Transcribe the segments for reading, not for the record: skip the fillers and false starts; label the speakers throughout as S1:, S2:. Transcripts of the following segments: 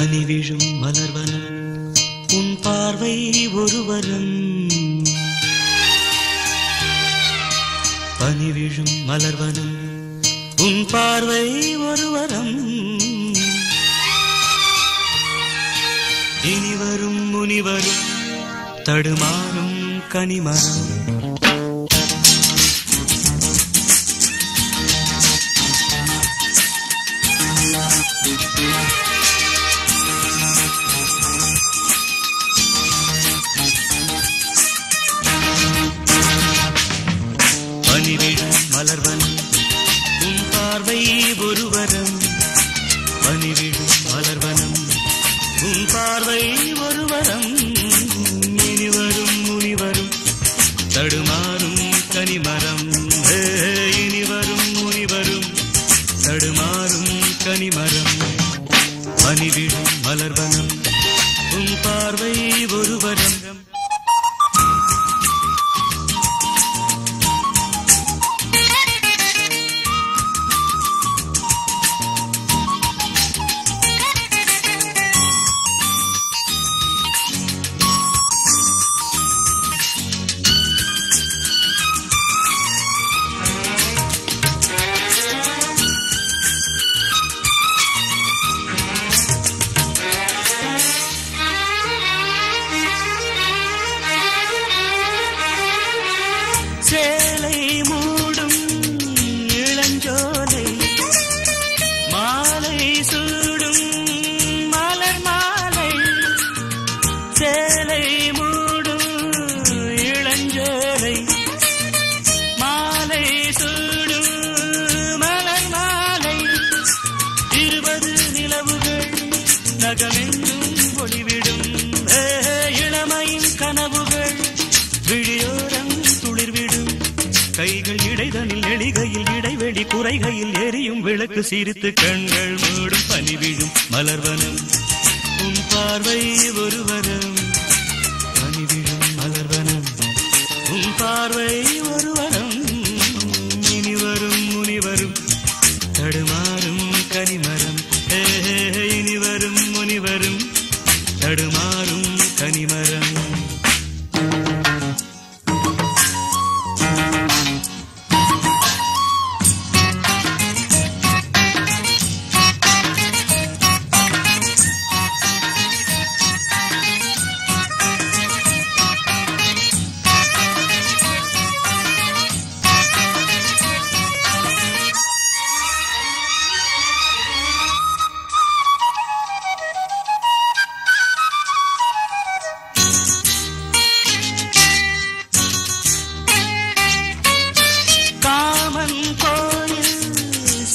S1: பனி விழும் மலர்வனம் உன் பார்வை ஒருவரம். பனி விழும் மலர்வனம் உன் பார்வை ஒருவரம். இனிவரும் முனிவரும் தடுமாறும் கனிமரம். பனிவிழும் மலர்வனம் உன் பார்வை ஒருவரம். பனிவிழும் மலர்வனம் உன் பார்வை ஒருவரம். இனிவரும் முனிவரும் தடுமாறும் கனிமரம். இனிவரும் முனிவரும் தடுமாறும் கனிமரம். பனிவிழும் மலர்வனம் உன் பார்வை ஒருவரம். சேலை மூடும் இளஞ்சோலை மாலை சூடும் மலர் மாலை. சேலை மூடும் இளஞ்சோலை மாலை சூடும் மலர் மாலை. 20 நிலவுகள் நகமெங்கும் ஒளிவிடும். இளமையின் கனவுகள் விழியோரம் துளிர்விடும். கைகள் இடைதனில் எளிகையில் இடைவெளி குறைகையில் எரியும் விளக்கு சிரித்து கண்கள் மூடும். பனிவிழும் மலர்வனம் உன் பார்வை ஒருவரம். பனிவிழும் மலர்வனம் உன் பார்வை ஒருவரம். இனிவரும் முனிவரும் தடுமாறும் கனிமரம். இனிவரும் முனிவரும் தடுமாறும் கனிமரம்.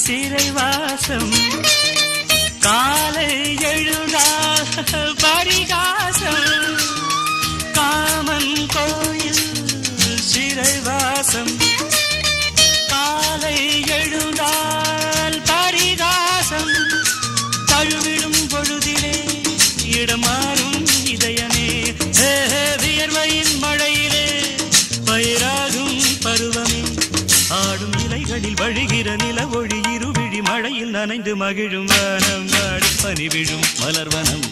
S1: சிறைவாசம் காலை எழுந்தால் பரிகாசம். காமன் கோயில் சிறைவாசம் காலை எழுந்தால் பரிகாசம். தழுவிடும் பொழுதிலே இடமாறும் இதயமே. வியர்வையின் மழையிலே பயிராகும் பருவமே. ஆடும் இலைகளில் வழிகிற நில ஒளி இருவிழி மழையில் நனைந்து மகிழும் வானம் நாடும். பனிவிழும் மலர்வனம்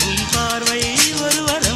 S1: உன் பார்வை ஒருவரம்.